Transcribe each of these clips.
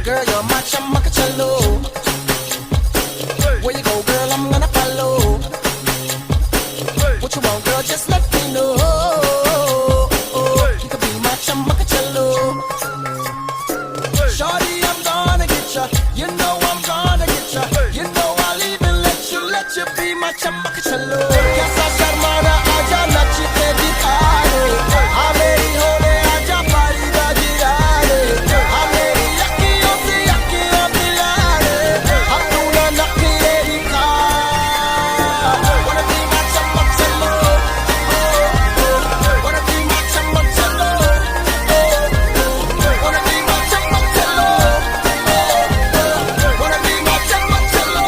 Girl, you're my chamacacello. Where you go, girl, I'm gonna follow. What you want, girl, just let me know. You could be my chamacacello. Shorty, I'm gonna get ya. You know I'm gonna get ya. You know I'll even let you be my chamacacello. Yes, I shall mara aja nachi te dikhare. Ameri hole aja pari da girare. Ameri yakkiyon se yakkiyon dilare. Hum doona nakhiye dikha. Wanna be my chamacacello. Wanna be my chamacacello. Wanna be my chamacacello. Wanna be my chamacacello.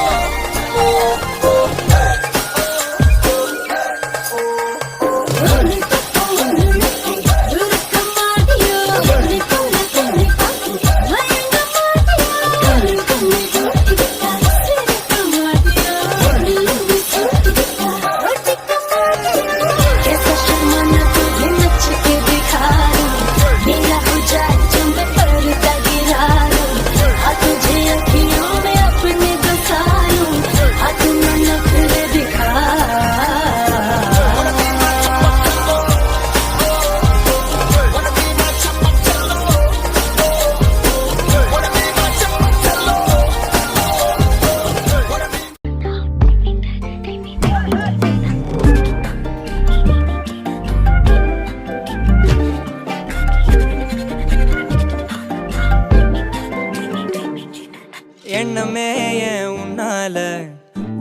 எண்ணமே ஏன் உன்னால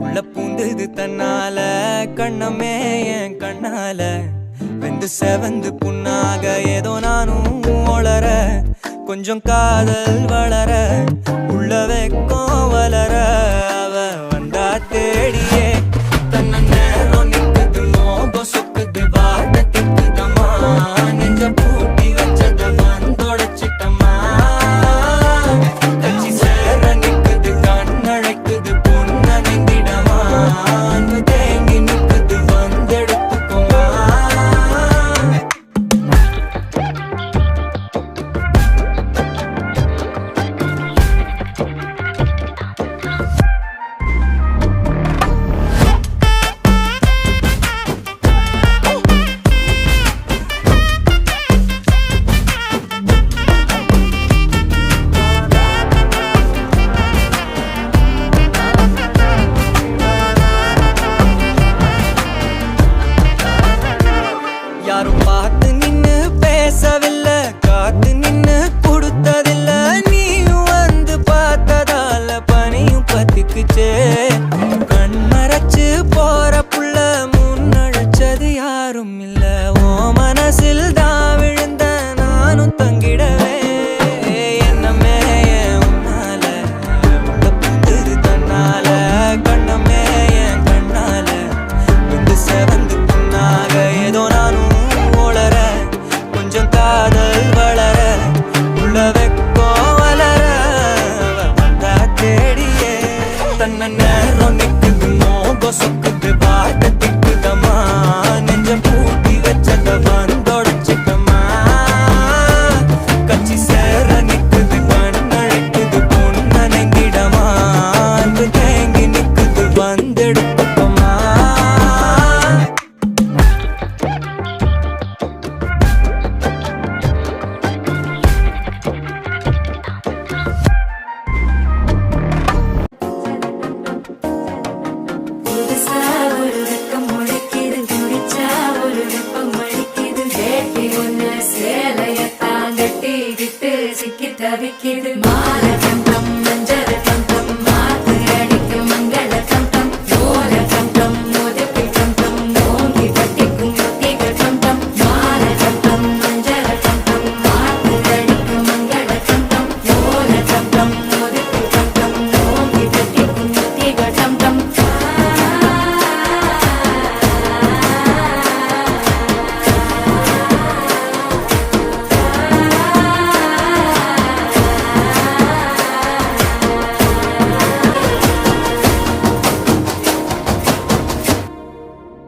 உள்ள பூந்தது தன்னால கண்ணமே என் கண்ணால வெந்து செவந்து புண்ணாக ஏதோ நானும் ஒளர கொஞ்சம் காதல் வளர உள்ள வெக்கம் வளர அவ வந்தா தேடியே தன்ன நேரம் நிற்குது மோகம் சொக்குது வாட்ட திக்குதம்மா நெஞ்ச பூட்டி வச்சத வந்தொடைச்சிட்டம்மா கட்சி சேர நிற்குது கண்ணழைக்குது பொண்ண நெங்கிடமா அன்பு தேங்கி நிற்குது வந்தெடுத்துக்குமா யாரும் பார்த்து நின்னு பேசவில்லை காத்து நின்னு கொடுத்ததில்லை நீயும் வந்து பார்த்ததால பனியும் பத்திக்குச்சே கண் மறைச்சு போற புள்ள முன்னழைச்சது யாரும் இல்ல ஓ மனசில் தான் விழுந்த நானும் தங்கிடவே என்னமே என் உன்னால உள்ள புந்தது தன்னால கண்ணமே என் கண்ணால வந்து செவந்து புண்ணாக ஏதோ நானும் ஒளர கொஞ்சம் காதல் வளர உள்ள வெக்கம் வளர வந்தா தேடியே தன்ன நேரம் நிக்குது மோகம் சொக்குது வாட்ட திக்குதம்மா நெஞ்ச பூட்டி வச்சத வந்தொடைச்சிட்டம்மா கட்சி சேர நிக்குது கண்ணழைக்குது பொண்ண நெங்கிடமா அன்பு தேங்கி நிக்குது வந்தெடுத்துக்கம்மா புதுசா ஒரு வெக்கம் முளைக்குது குடிச்சா ஒரு வெப்பம் அடிக்குது வேட்டி ஒண்ணு சேலையத்தான் கட்டிக்கிட்டு சிக்கி தவிக்குது